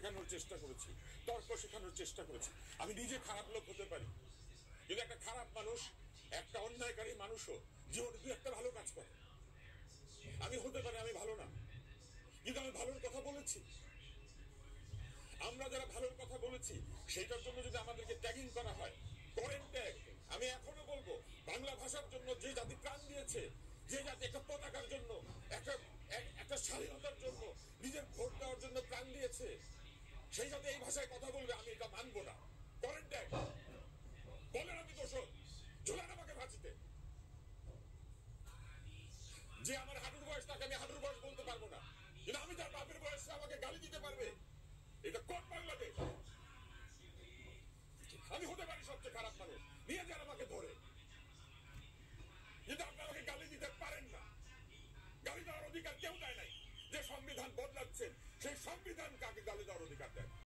শেখানোর চেষ্টা করেছি, তর্ক শেখানোর চেষ্টা করেছি। আমি নিজে খারাপ লোক হতে পারি, কিন্তু একটা খারাপ মানুষ, একটা অন্যায়কারী মানুষও জীবনে দু একটা ভালো কাজ করে। আমি হতে পারি আমি ভালো না, কিন্তু আমি ভালোর কথা বলেছি। আমরা যারা ভালোর কথা বলেছি সেটার জন্য যদি আমাদেরকে ট্যাগিং করা হয়, করেন ট্যাগ। আমি এখনো বলবো, বাংলা ভাষার জন্য যে জাতি প্রাণ দিয়েছে, যে জাতি একটা পতাকার জন্য, একটা স্বাধীনতার জন্য, নিজের ভোট দেওয়ার জন্য প্রাণ দিয়েছে, সেই জাতি এই ভাষায় কথা বলবে, আমি এটা মানবো না। করেন ট্যাগ, বলেন আমি দোষর, ঝোলান আমাকে ফাঁসিতে। যে আমার হাঁটুর বয়স, তাকে আমি হাঁটুর বয়স বলতে পারবো না, কিন্তু আমি তার বাপের বয়সে আমাকে গালি দিতে পারবে? এটা কোন বাংলাদেশ? আমি হতে পারি সবচেয়ে খারাপ মানুষ, নিয়ে যান আমাকে ধরে, কিন্তু আপনি আমাকে গালি দিতে পারেন না। গালি দেওয়ার অধিকার কেউ দেয় নাই। যে সংবিধান বদলাচ্ছেন, সেই সংবিধান কাকে গালি দেওয়ার অধিকার